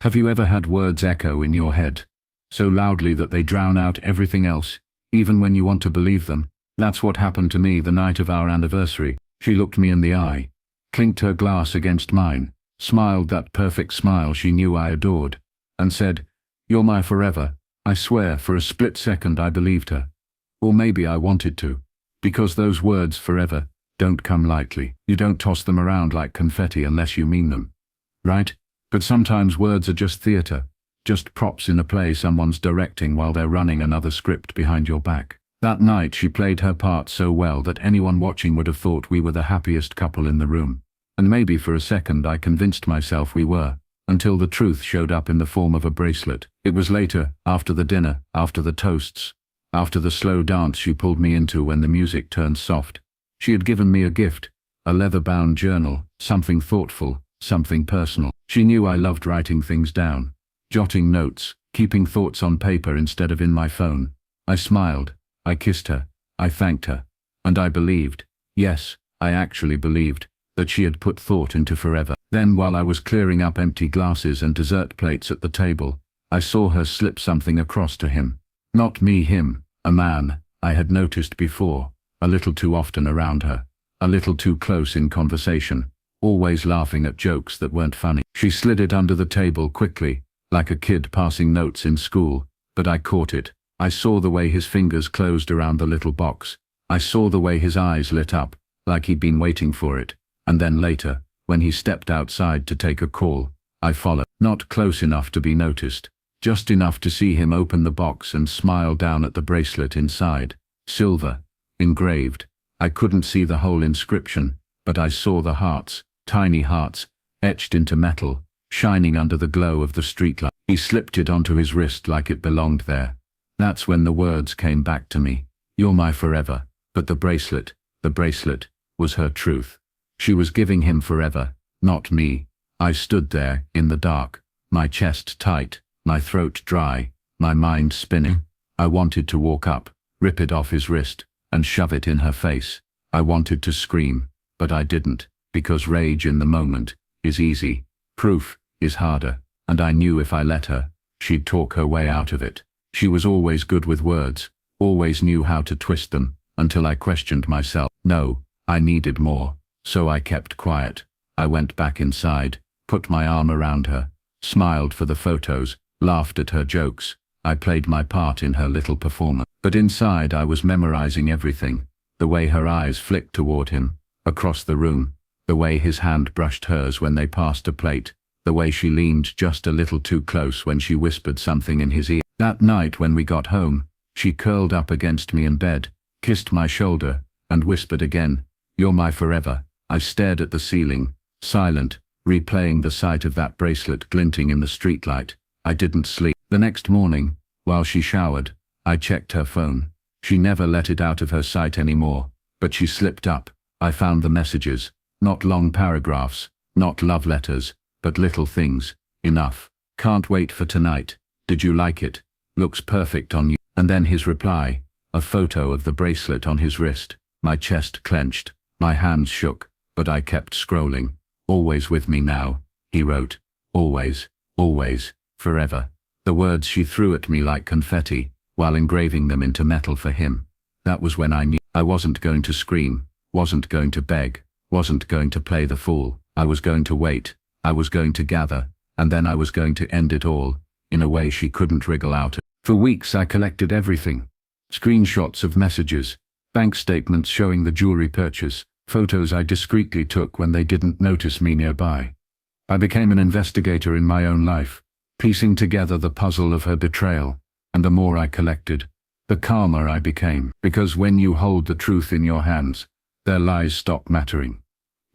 Have you ever had words echo in your head, so loudly that they drown out everything else, even when you want to believe them? That's what happened to me the night of our anniversary. She looked me in the eye, clinked her glass against mine, smiled that perfect smile she knew I adored, and said, "You're my forever." I swear, for a split second I believed her. Or maybe I wanted to, because those words forever don't come lightly. You don't toss them around like confetti unless you mean them, right? But sometimes words are just theatre, just props in a play someone's directing while they're running another script behind your back. That night she played her part so well that anyone watching would have thought we were the happiest couple in the room. And maybe for a second I convinced myself we were, until the truth showed up in the form of a bracelet. It was later, after the dinner, after the toasts, after the slow dance she pulled me into when the music turned soft. She had given me a gift, a leather-bound journal, something thoughtful, something personal. She knew I loved writing things down, jotting notes, keeping thoughts on paper instead of in my phone. I smiled, I kissed her, I thanked her, and I believed, yes, I actually believed, that she had put thought into forever. Then, while I was clearing up empty glasses and dessert plates at the table, I saw her slip something across to him. Not me, him, a man I had noticed before, a little too often around her, a little too close in conversation, always laughing at jokes that weren't funny. She slid it under the table quickly, like a kid passing notes in school, but I caught it. I saw the way his fingers closed around the little box. I saw the way his eyes lit up, like he'd been waiting for it. And then later, when he stepped outside to take a call, I followed. Not close enough to be noticed, just enough to see him open the box and smile down at the bracelet inside. Silver, engraved. I couldn't see the whole inscription, but I saw the hearts, tiny hearts, etched into metal, shining under the glow of the streetlight. He slipped it onto his wrist like it belonged there. That's when the words came back to me. You're my forever. But the bracelet, was her truth. She was giving him forever, not me. I stood there, in the dark, my chest tight, my throat dry, my mind spinning. I wanted to walk up, rip it off his wrist, and shove it in her face. I wanted to scream, but I didn't, because rage in the moment is easy. Proof is harder, and I knew if I let her, she'd talk her way out of it. She was always good with words, always knew how to twist them, until I questioned myself. No, I needed more. So I kept quiet. I went back inside, put my arm around her, smiled for the photos, laughed at her jokes. I played my part in her little performance. But inside I was memorizing everything. The way her eyes flicked toward him, across the room. The way his hand brushed hers when they passed a plate. The way she leaned just a little too close when she whispered something in his ear. That night when we got home, she curled up against me in bed, kissed my shoulder, and whispered again, "You're my forever." I stared at the ceiling, silent, replaying the sight of that bracelet glinting in the streetlight. I didn't sleep. The next morning, while she showered, I checked her phone. She never let it out of her sight anymore, but she slipped up. I found the messages, not long paragraphs, not love letters, but little things. Enough. Can't wait for tonight. Did you like it? Looks perfect on you. And then his reply, a photo of the bracelet on his wrist. My chest clenched, my hands shook. But I kept scrolling. Always with me now, he wrote. Always, always, forever. The words she threw at me like confetti, while engraving them into metal for him. That was when I knew I wasn't going to scream, wasn't going to beg, wasn't going to play the fool. I was going to wait, I was going to gather, and then I was going to end it all, in a way she couldn't wriggle out of. For weeks I collected everything. Screenshots of messages, bank statements showing the jewelry purchase, photos I discreetly took when they didn't notice me nearby. I became an investigator in my own life, piecing together the puzzle of her betrayal, and the more I collected, the calmer I became. Because when you hold the truth in your hands, their lies stop mattering.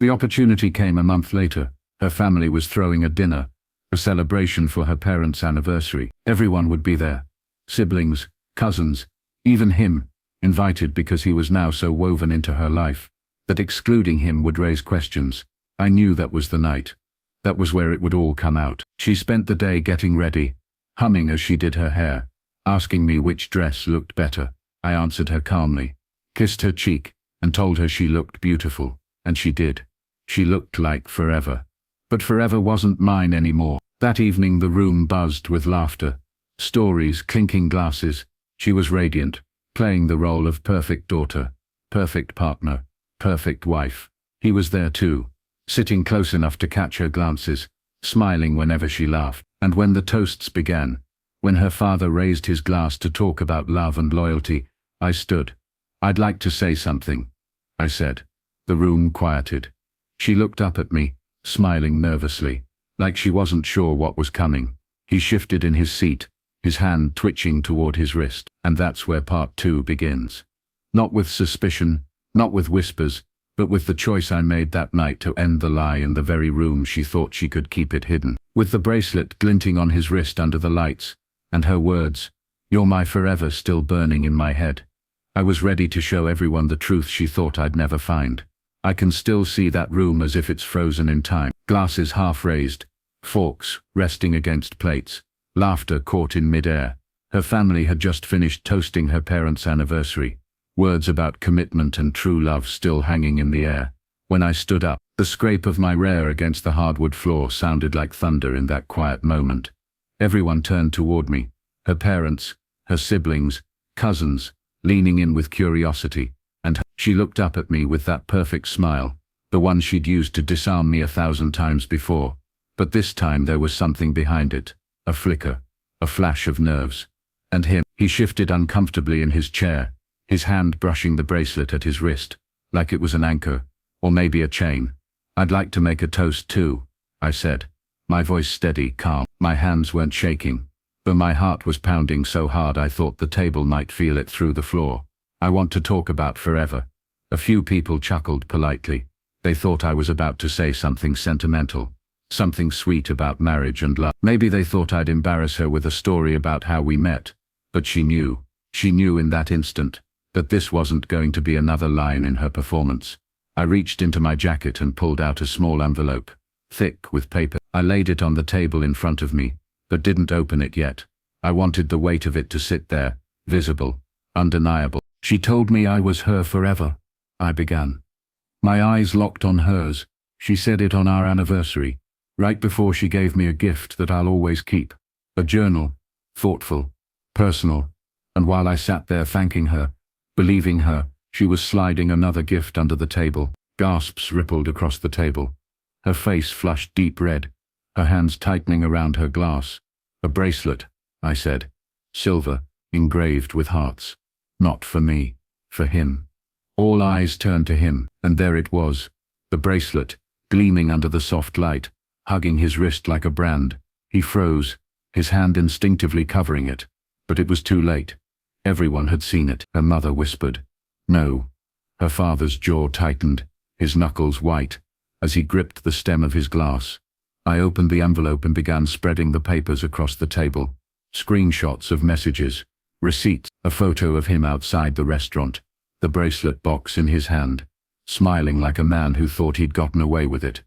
The opportunity came a month later. Her family was throwing a dinner, a celebration for her parents' anniversary. Everyone would be there. Siblings, cousins, even him, invited because he was now so woven into her life that excluding him would raise questions. I knew that was the night. That was where it would all come out. She spent the day getting ready, humming as she did her hair, asking me which dress looked better. I answered her calmly, kissed her cheek, and told her she looked beautiful, and she did. She looked like forever. But forever wasn't mine anymore. That evening the room buzzed with laughter, stories, clinking glasses. She was radiant, playing the role of perfect daughter, perfect partner, perfect wife. He was there too, sitting close enough to catch her glances, smiling whenever she laughed. And when the toasts began, when her father raised his glass to talk about love and loyalty, I stood. "I'd like to say something," I said. The room quieted. She looked up at me, smiling nervously, like she wasn't sure what was coming. He shifted in his seat, his hand twitching toward his wrist. And that's where part 2 begins. Not with suspicion, not with whispers, but with the choice I made that night to end the lie in the very room she thought she could keep it hidden. With the bracelet glinting on his wrist under the lights, and her words, "You're my forever," still burning in my head. I was ready to show everyone the truth she thought I'd never find. I can still see that room as if it's frozen in time. Glasses half raised, forks resting against plates, laughter caught in mid-air. Her family had just finished toasting her parents' anniversary, words about commitment and true love still hanging in the air. When I stood up, the scrape of my rare against the hardwood floor sounded like thunder in that quiet moment. Everyone turned toward me, her parents, her siblings, cousins, leaning in with curiosity, and she looked up at me with that perfect smile, the one she'd used to disarm me 1,000 times before. But this time there was something behind it, a flicker, a flash of nerves. And him, he shifted uncomfortably in his chair, his hand brushing the bracelet at his wrist, like it was an anchor, or maybe a chain. "I'd like to make a toast too," I said, my voice steady, calm. My hands weren't shaking, but my heart was pounding so hard I thought the table might feel it through the floor. "I want to talk about forever." A few people chuckled politely. They thought I was about to say something sentimental, something sweet about marriage and love. Maybe they thought I'd embarrass her with a story about how we met. But she knew in that instant, that this wasn't going to be another line in her performance. I reached into my jacket and pulled out a small envelope, thick with paper. I laid it on the table in front of me, but didn't open it yet. I wanted the weight of it to sit there, visible, undeniable. "She told me I was her forever," I began. My eyes locked on hers. "She said it on our anniversary, right before she gave me a gift that I'll always keep. A journal, thoughtful, personal." And while I sat there thanking her, believing her, she was sliding another gift under the table. Gasps rippled across the table. Her face flushed deep red, her hands tightening around her glass. "A bracelet," I said. "Silver, engraved with hearts. Not for me, for him." All eyes turned to him, and there it was, the bracelet, gleaming under the soft light, hugging his wrist like a brand. He froze, his hand instinctively covering it. But it was too late. Everyone had seen it. Her mother whispered, "No." Her father's jaw tightened, his knuckles white, as he gripped the stem of his glass. I opened the envelope and began spreading the papers across the table. Screenshots of messages, receipts, a photo of him outside the restaurant, the bracelet box in his hand, smiling like a man who thought he'd gotten away with it.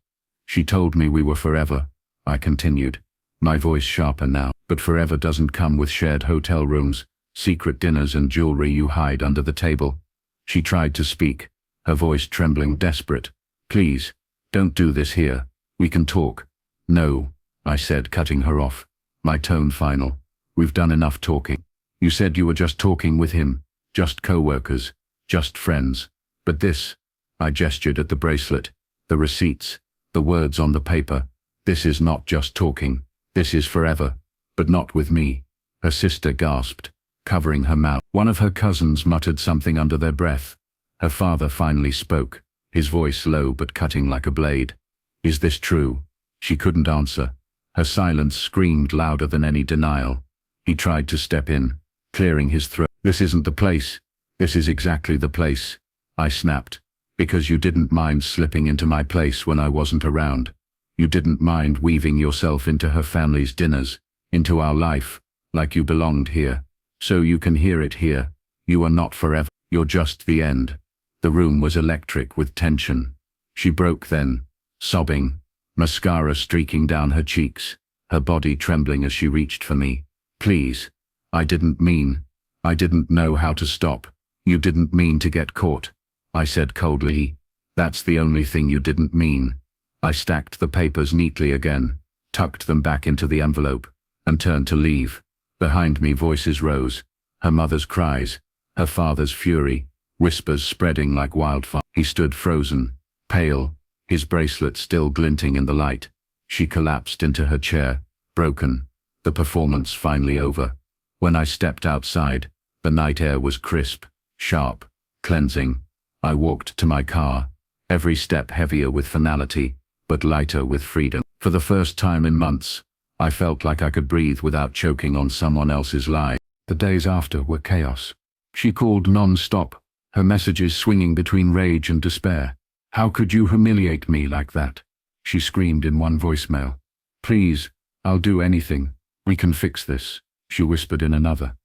"She told me we were forever," I continued, my voice sharper now. "But forever doesn't come with shared hotel rooms, secret dinners and jewelry you hide under the table." She tried to speak, her voice trembling, desperate. "Please, don't do this here. We can talk." "No," I said, cutting her off, my tone final. "We've done enough talking. You said you were just talking with him, just co-workers, just friends. But this," I gestured at the bracelet, the receipts, the words on the paper, "this is not just talking. This is forever. But not with me." Her sister gasped, covering her mouth. One of her cousins muttered something under their breath. Her father finally spoke, his voice low but cutting like a blade. "Is this true?" She couldn't answer. Her silence screamed louder than any denial. He tried to step in, clearing his throat. "This isn't the place." "This is exactly the place," I snapped. "Because you didn't mind slipping into my place when I wasn't around. You didn't mind weaving yourself into her family's dinners, into our life, like you belonged here. So you can hear it here. You are not forever. You're just the end." The room was electric with tension. She broke then, sobbing, mascara streaking down her cheeks, her body trembling as she reached for me. "Please. I didn't know how to stop. You didn't mean to get caught," I said coldly. "That's the only thing you didn't mean." I stacked the papers neatly again, tucked them back into the envelope, and turned to leave. Behind me voices rose, her mother's cries, her father's fury, whispers spreading like wildfire. He stood frozen, pale, his bracelet still glinting in the light. She collapsed into her chair, broken, the performance finally over. When I stepped outside, the night air was crisp, sharp, cleansing. I walked to my car, every step heavier with finality, but lighter with freedom. For the first time in months, I felt like I could breathe without choking on someone else's lie. The days after were chaos. She called non-stop, her messages swinging between rage and despair. "How could you humiliate me like that?" she screamed in one voicemail. "Please, I'll do anything. We can fix this," she whispered in another.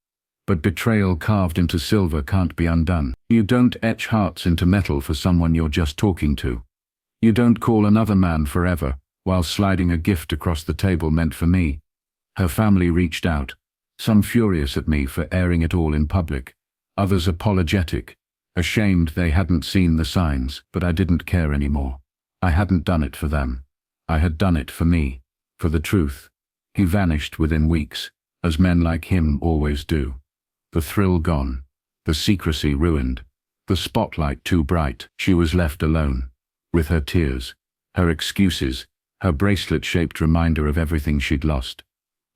But betrayal carved into silver can't be undone. You don't etch hearts into metal for someone you're just talking to. You don't call another man forever while sliding a gift across the table meant for me. Her family reached out, some furious at me for airing it all in public, others apologetic, ashamed they hadn't seen the signs, but I didn't care anymore. I hadn't done it for them. I had done it for me, for the truth. He vanished within weeks, as men like him always do. The thrill gone, the secrecy ruined, the spotlight too bright. She was left alone, with her tears, her excuses, her bracelet-shaped reminder of everything she'd lost.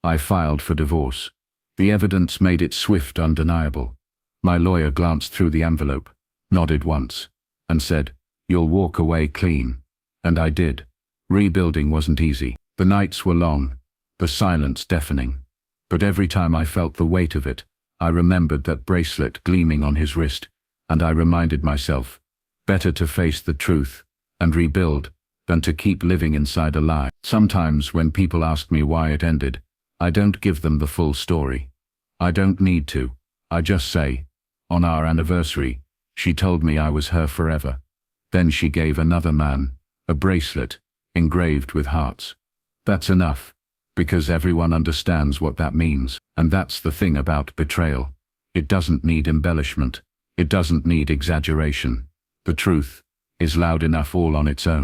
I filed for divorce. The evidence made it swift, undeniable. My lawyer glanced through the envelope, nodded once, and said, "You'll walk away clean." And I did. Rebuilding wasn't easy. The nights were long, the silence deafening. But every time I felt the weight of it, I remembered that bracelet gleaming on his wrist, and I reminded myself, better to face the truth and rebuild than to keep living inside a lie. Sometimes when people ask me why it ended, I don't give them the full story. I don't need to. I just say, on our anniversary, she told me I was her forever. Then she gave another man a bracelet engraved with hearts. That's enough, because everyone understands what that means. And that's the thing about betrayal. It doesn't need embellishment. It doesn't need exaggeration. The truth is loud enough all on its own.